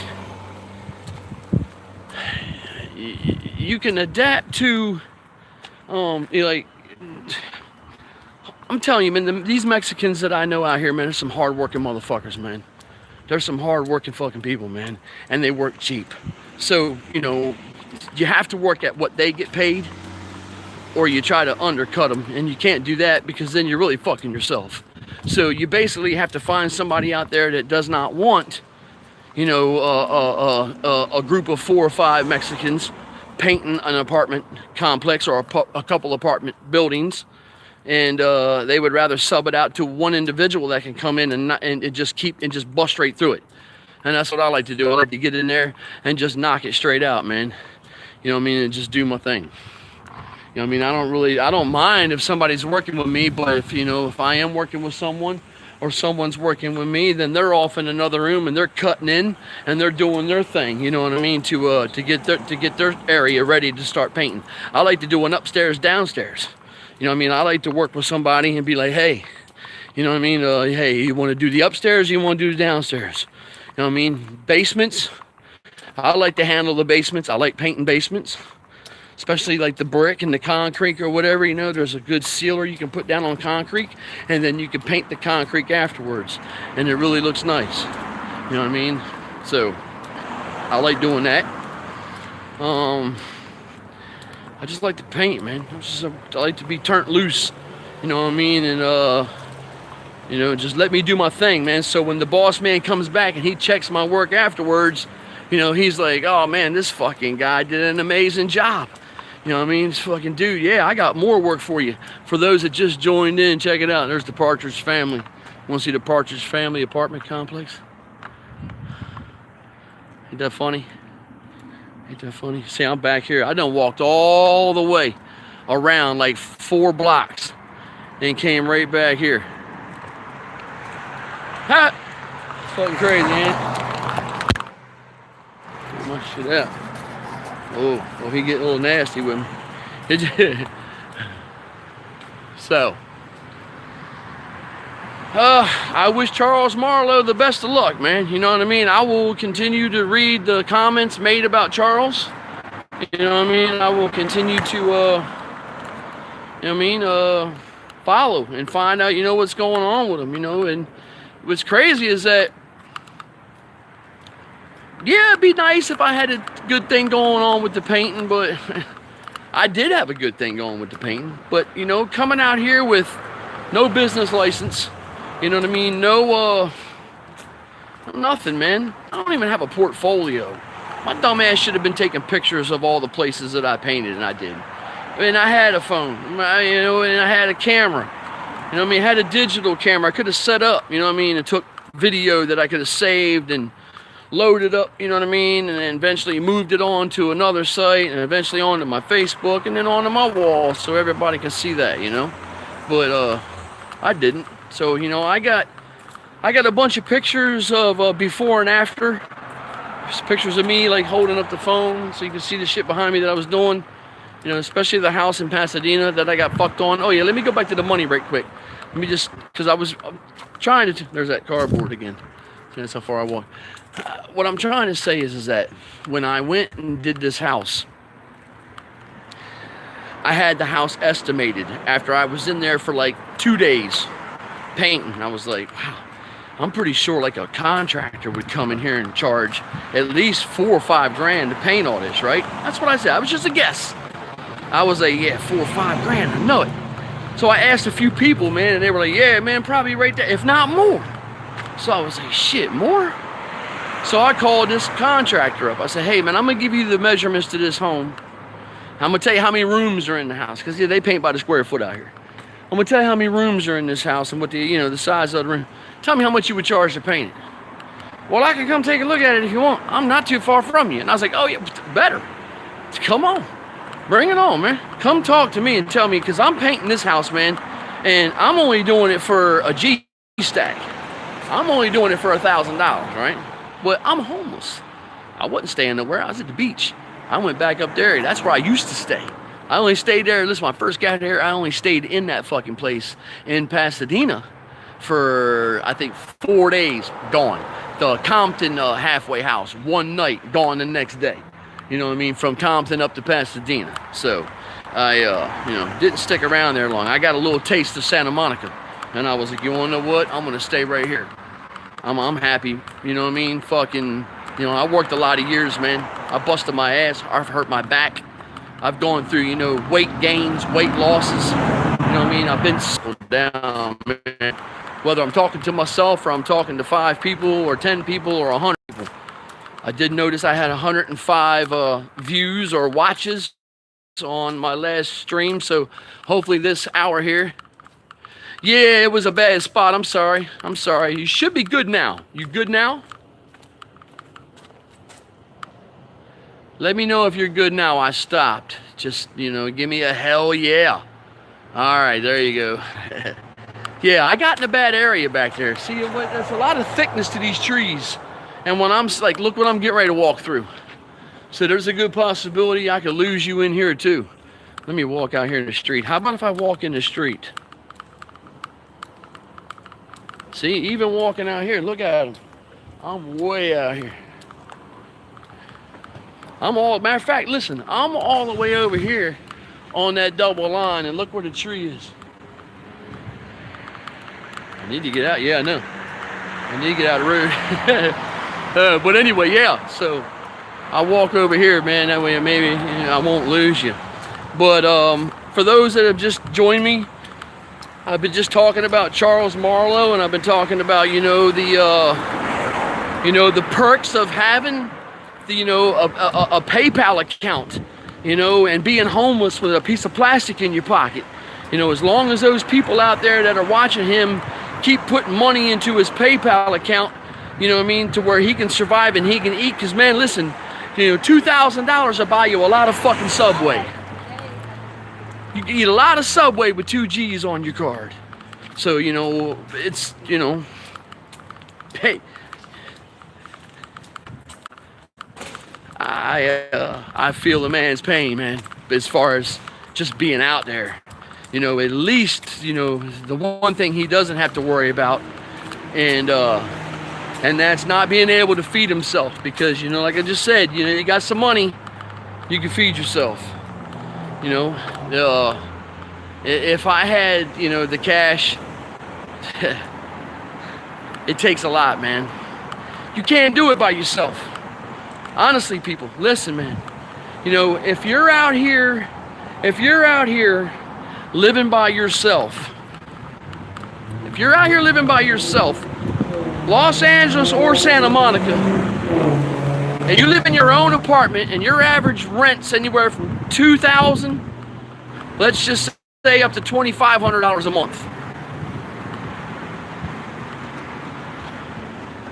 you can adapt to, like, I'm telling you, man, these Mexicans that I know out here, man, there's some hard-working motherfuckers, man. There's some hard-working fucking people, man, and they work cheap. So, you know, you have to work at what they get paid, or you try to undercut them, and you can't do that because then you're really fucking yourself. So you basically have to find somebody out there that does not want, you know, a group of 4 or 5 Mexicans painting an apartment complex or a couple apartment buildings, and they would rather sub it out to one individual that can come in and just bust straight through it. And that's what I like to do. I like to get in there and just knock it straight out, man. You know what I mean? And just do my thing. You know what I mean? I don't mind if somebody's working with me, but if I am working with someone or someone's working with me, then they're off in another room and they're cutting in and they're doing their thing. You know what I mean? To get their area ready to start painting. I like to do an upstairs, downstairs. You know what I mean? I like to work with somebody and be like, hey, you know what I mean? Hey, you want to do the upstairs? Or you want to do the downstairs? You know what I mean? Basements. I like to handle the basements. I like painting basements, especially like the brick and the concrete or whatever. There's a good sealer you can put down on concrete, and then you can paint the concrete afterwards, and it really looks nice. You know what I mean? So I like doing that. I just like to paint, man. I like to be turned loose. You know what I mean? And just let me do my thing, man. So when the boss man comes back and he checks my work afterwards, he's like, oh man, this fucking guy did an amazing job. You know what I mean? This fucking dude, yeah, I got more work for you. For those that just joined in, check it out. There's the Partridge Family. Want to see the Partridge Family apartment complex? Ain't that funny? Ain't that funny? See, I'm back here. I done walked all the way around like 4 blocks and came right back here. Ha! It's fucking crazy, man. Get my shit out. Oh, he getting a little nasty with me. So, I wish Charles Marlowe the best of luck, man. You know what I mean? I will continue to read the comments made about Charles. You know what I mean? I will continue to, follow and find out, what's going on with him, and what's crazy is that, yeah, it'd be nice if I had a good thing going on with the painting, but I did have a good thing going with the painting. But, coming out here with no business license, you know what I mean? No, nothing, man. I don't even have a portfolio. My dumb ass should have been taking pictures of all the places that I painted, and I did. And I had a phone, and I had a camera. You know what I mean? I had a digital camera I could have set up, you know what I mean? And took video that I could have saved and loaded up, you know what I mean? And then eventually moved it on to another site and eventually onto my Facebook and then onto my wall so everybody can see that, But I didn't. So, I got a bunch of pictures of before and after. Just pictures of me like holding up the phone so you can see the shit behind me that I was doing. Especially the house in Pasadena that I got fucked on. Oh yeah, let me go back to the money right quick. Let me just, because I was trying to, there's that cardboard again. That's how far I walk. What I'm trying to say is that when I went and did this house, I had the house estimated after I was in there for like 2 days painting. I was like, wow, I'm pretty sure like a contractor would come in here and charge at least $4 or $5 grand to paint all this, right? That's what I said. I was just a guess. I was like, yeah, $4 or $5 grand. I know it. So I asked a few people, man, and they were like, yeah, man, probably right there, if not more. So I was like, shit, more? So I called this contractor up. I said, hey, man, I'm going to give you the measurements to this home. I'm going to tell you how many rooms are in the house, because they paint by the square foot out here. I'm going to tell you how many rooms are in this house and what the size of the room. Tell me how much you would charge to paint it. Well, I can come take a look at it if you want. I'm not too far from you. And I was like, oh, yeah, better. Come on. Bring it on, man. Come talk to me and tell me, because I'm painting this house, man, and I'm only doing it for a G-stack. I'm only doing it for $1,000, right? But I'm homeless. I wasn't staying nowhere. I was at the beach. I went back up there. That's where I used to stay. I only stayed there. Listen, when I first got there, I only stayed in that fucking place in Pasadena for, I think, 4 days. Gone. The Compton halfway house. One night. Gone the next day. You know what I mean? From Compton up to Pasadena. So, I, didn't stick around there long. I got a little taste of Santa Monica. And I was like, you want to know what? I'm going to stay right here. I'm happy. You know what I mean? Fucking, I worked a lot of years, man. I busted my ass. I've hurt my back. I've gone through, weight gains, weight losses. You know what I mean? I've been slowed down, man. Whether I'm talking to myself or I'm talking to 5 people or 10 people or 100 people. I did notice I had 105 views or watches on my last stream, so hopefully this hour here Yeah, it was a bad spot. I'm sorry. I'm sorry. You should be good now. You good now? Let me know if you're good now. I stopped. Just, you know, give me a hell yeah. All right, there you go. Yeah, I got in a bad area back there. See, there's a lot of thickness to these trees. And when I'm like, look what I'm getting ready to walk through. So there's a good possibility I could lose you in here too. Let me walk out here in the street. How about if I walk in the street? See, even walking out here, look at him. I'm way out here. Matter of fact, listen, I'm all the way over here on that double line, and look where the tree is. I need to get out, yeah, I know. I need to get out of the road. But anyway, yeah, so I walk over here, man, that way maybe I won't lose you. But for those that have just joined me, I've been just talking about Charles Marlowe, and I've been talking about, the perks of having a PayPal account, and being homeless with a piece of plastic in your pocket. As long as those people out there that are watching him keep putting money into his PayPal account, to where he can survive and he can eat. Because, man, listen, $2,000 will buy you a lot of fucking Subway. You can eat a lot of Subway with 2 G's on your card. So, it's, hey. I feel the man's pain, man, as far as just being out there. At least, the one thing he doesn't have to worry about, and that's not being able to feed himself, because, like I just said, you got some money, you can feed yourself. If I had, the cash, it takes a lot, man. You can't do it by yourself. Honestly, people, listen, man. If you're out here living by yourself, Los Angeles or Santa Monica, and you live in your own apartment, and your average rent's anywhere from $2,000, let's just say up to $2,500 a month.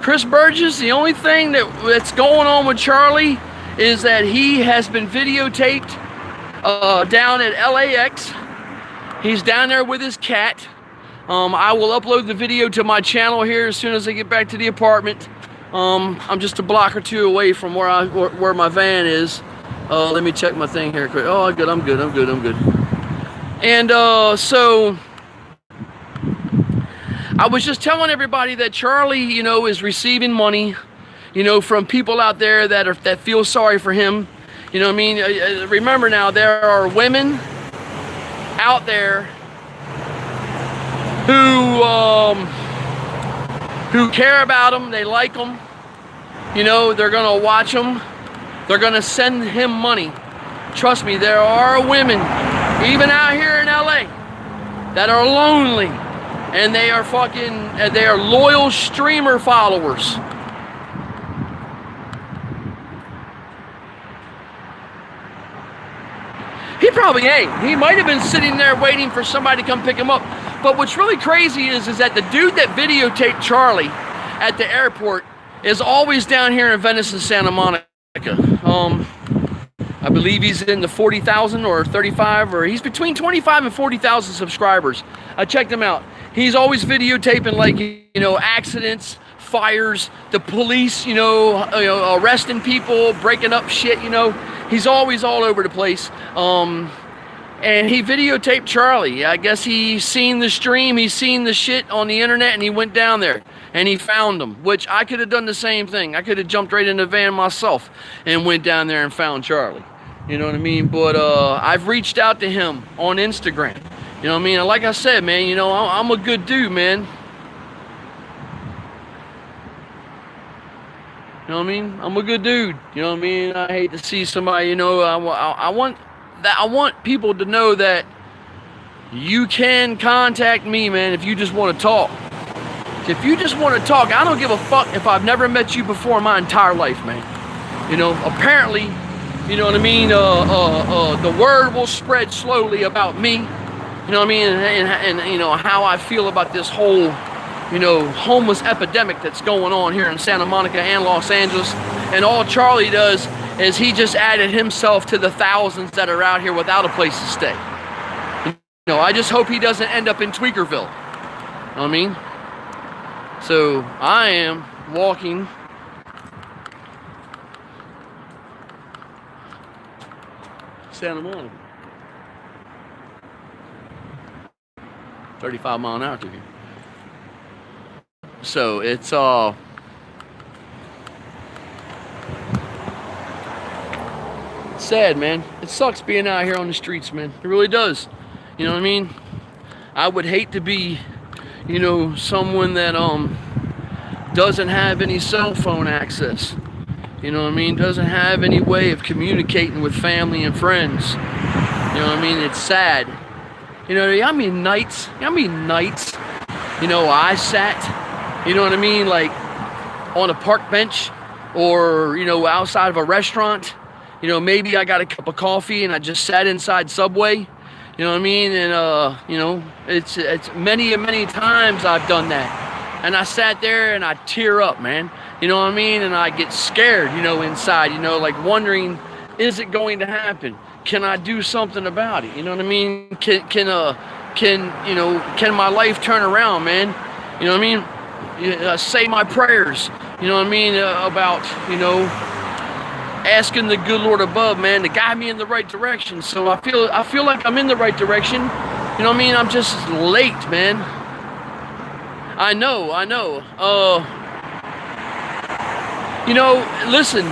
Chris Burgess, the only thing that's going on with Charlie is that he has been videotaped down at LAX. He's down there with his cat. I will upload the video to my channel here as soon as I get back to the apartment. I'm just a block or two away from where my van is. Let me check my thing here quick. Oh, good. I'm good. And so I was just telling everybody that Charlie, is receiving money, from people out there that feel sorry for him. Remember now, there are women out there who care about him. They like him. They're gonna watch him. They're gonna send him money. Trust me, there are women, even out here in LA, that are lonely. And they are loyal streamer followers. He probably ain't. He might have been sitting there waiting for somebody to come pick him up. But what's really crazy is that the dude that videotaped Charlie at the airport is always down here in Venice and Santa Monica. I believe he's in the 40,000 or 35, or he's between 25 and 40,000 subscribers. I checked him out. He's always videotaping, like, accidents, fires, the police, arresting people, breaking up shit, He's always all over the place. And he videotaped Charlie. I guess he's seen the stream, he's seen the shit on the internet, and he went down there and he found him, which I could have done the same thing. I could have jumped right in the van myself and went down there and found Charlie. You know what I mean? But I've reached out to him on Instagram. You know what I mean? And like I said, man, I'm a good dude, man. You know what I mean? I'm a good dude. You know what I mean? I hate to see somebody, I want people to know that you can contact me, man, if you just want to talk. If you just want to talk, I don't give a fuck if I've never met you before in my entire life, man. Apparently, you know what I mean? The word will spread slowly about me. You know what I mean? And you know, how I feel about this whole, you know, homeless epidemic that's going on here in Santa Monica and Los Angeles. And all Charlie does is he just added himself to the thousands that are out here without a place to stay. You know, I just hope he doesn't end up in Tweakerville. You know what I mean? So I am walking Santa Monica. 35 mile an hour through here. So it's sad, man. It sucks being out here on the streets, man. It really does. You know what I mean? I would hate to be, you know, someone that doesn't have any cell phone access. You know what I mean? Doesn't have any way of communicating with family and friends. You know what I mean? It's sad. You know, I mean nights, you know, I sat, you know what I mean, like on a park bench or, you know, outside of a restaurant. You know, maybe I got a cup of coffee and I just sat inside Subway. You know what I mean? And, you know, it's many and many times I've done that. And I sat there and I tear up, man. You know what I mean? And I get scared, you know, inside, you know, like wondering, is it going to happen? Can I do something about it? You know what I mean? Can my life turn around, man? You know what I mean? Say my prayers. You know what I mean? About, you know, asking the good Lord above, man, to guide me in the right direction. So I feel like I'm in the right direction. You know what I mean? I'm just late, man. I know. You know, listen.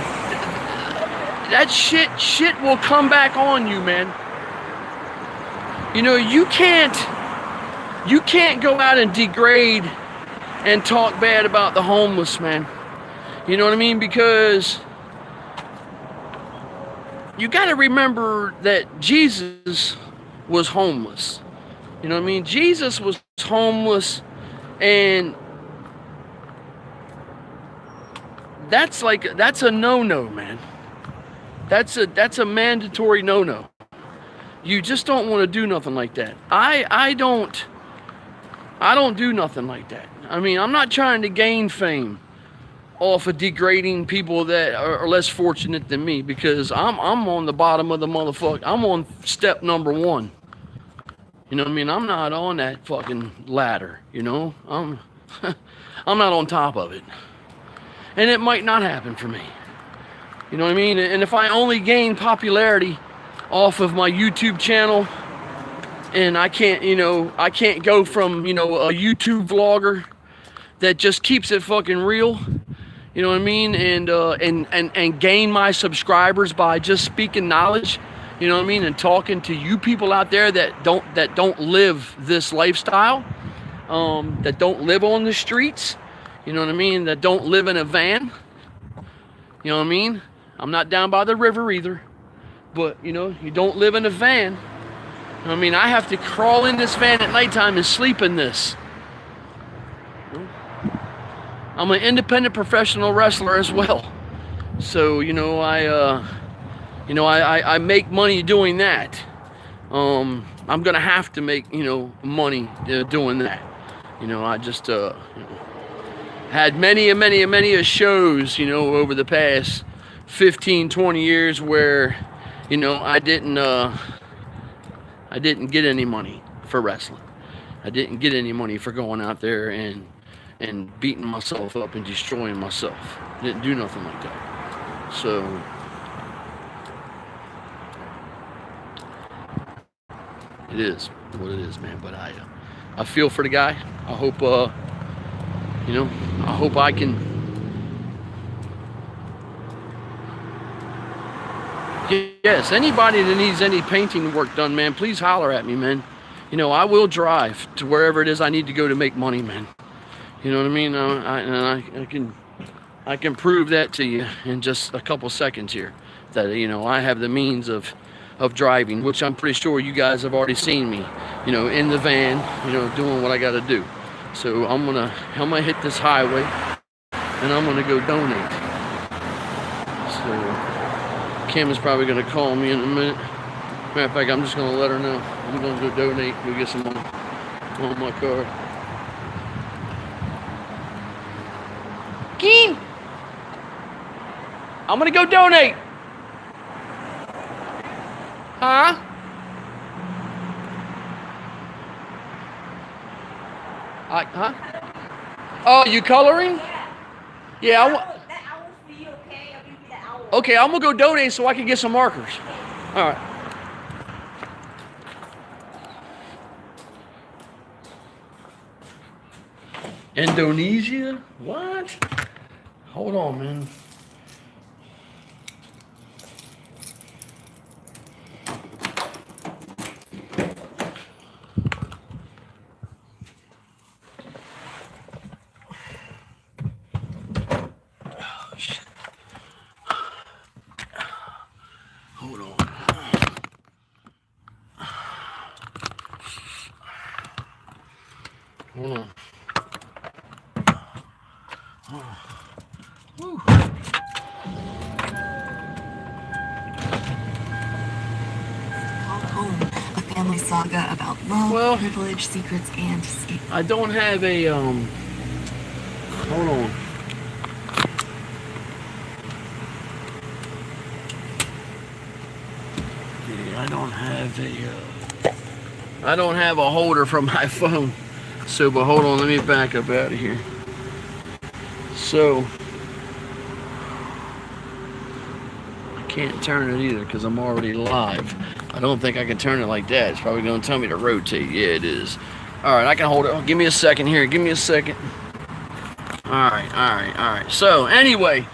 That shit will come back on you, man. You know, you can't go out and degrade and talk bad about the homeless, man. You know what I mean? Because you got to remember that Jesus was homeless. You know what I mean? Jesus was homeless, and that's a no-no, man. That's a mandatory no-no. You just don't want to do nothing like that. I don't do nothing like that. I mean, I'm not trying to gain fame off of degrading people that are less fortunate than me, because I'm on the bottom of the motherfucker. I'm on step number 1. You know what I mean? I'm not on that fucking ladder, you know? I'm not on top of it. And it might not happen for me. You know what I mean? And if I only gain popularity off of my YouTube channel, and I can't go from, you know, a YouTube vlogger that just keeps it fucking real, you know what I mean? And gain my subscribers by just speaking knowledge, you know what I mean? And talking to you people out there that don't live this lifestyle, that don't live on the streets, you know what I mean? That don't live in a van, you know what I mean? I'm not down by the river either, but, you know, you don't live in a van. I mean, I have to crawl in this van at nighttime and sleep in this. I'm an independent professional wrestler as well. So, you know, I make money doing that. I'm going to have to make, you know, money doing that. You know, I just, you know, had many shows, you know, over the past 15, 20 years where, you know, I didn't get any money for wrestling. I didn't get any money for going out there and beating myself up and destroying myself. Didn't do nothing like that. So it is what it is, man. But I feel for the guy. I hope you know, I hope I can. Yes, anybody that needs any painting work done, man, please holler at me, man. You know, I will drive to wherever it is I need to go to make money, man. You know what I mean? I can prove that to you in just a couple seconds here. That, you know, I have the means of driving, which I'm pretty sure you guys have already seen me, you know, in the van, you know, doing what I got to do. So I'm gonna hit this highway, and I'm gonna go donate. So Kim is probably gonna call me in a minute. Matter of fact, I'm just gonna let her know. I'm gonna go donate. Go get some on my card. Keen, I'm gonna go donate. Huh? Huh? Oh, you coloring? Yeah. That hour's for you, okay? I'll give you that hour. Okay, I'm gonna go donate so I can get some markers. All right. Indonesia? What? Hold on, man. Oh, shit. Hold on. Hold on. Whew. Called Home, a family saga about love, privilege, secrets, and escape. I don't have a hold on. Yeah, I don't have a holder for my phone. So, but hold on, let me back up out of here. So, I can't turn it either because I'm already live. I don't think I can turn it like that. It's probably going to tell me to rotate. Yeah, it is. All right, I can hold it. Oh, give me a second here. Give me a second. All right. So, anyway,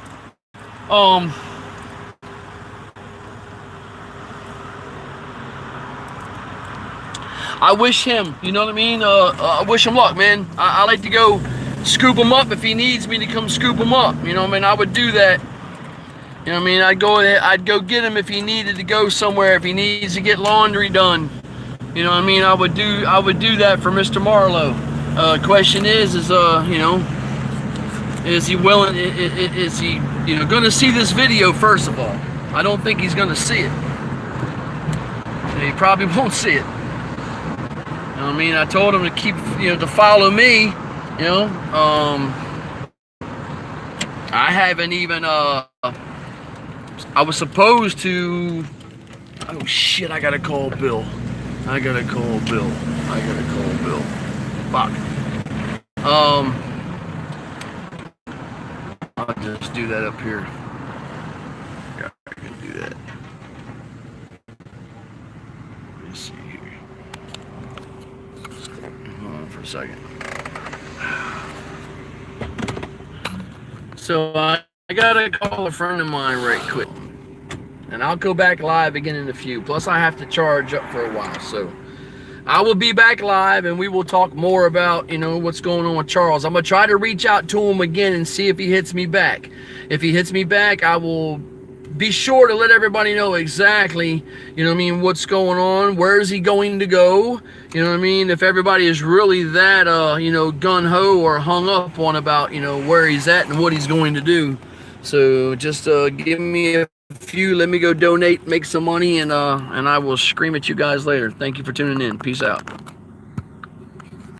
I wish him, you know what I mean? I wish him luck, man. I like to go scoop him up if he needs me to come scoop him up. You know what I mean? I would do that. You know what I mean? I'd go get him if he needed to go somewhere, if he needs to get laundry done. You know what I mean? I would do that for Mr. Marlowe. Question is you know, is he willing? Is he, you know, going to see this video first of all? I don't think he's going to see it. He probably won't see it. You know what I mean? I told him to keep, you know, to follow me, you know. I haven't even, I was supposed to, oh shit, I gotta call Bill. Fuck. I'll just do that up here. Yeah, I can do that. Let me see here. Hold on for a second. So I gotta call a friend of mine right quick. And I'll go back live again in a few. Plus I have to charge up for a while. So I will be back live and we will talk more about, you know, what's going on with Charles. I'm going to try to reach out to him again and see if he hits me back. If he hits me back, I will be sure to let everybody know exactly, you know what I mean, what's going on, where is he going to go, you know what I mean, if everybody is really that, you know, gung-ho or hung up on about, you know, where he's at and what he's going to do. So just give me a few, let me go donate, make some money, and I will scream at you guys later. Thank you for tuning in. Peace out.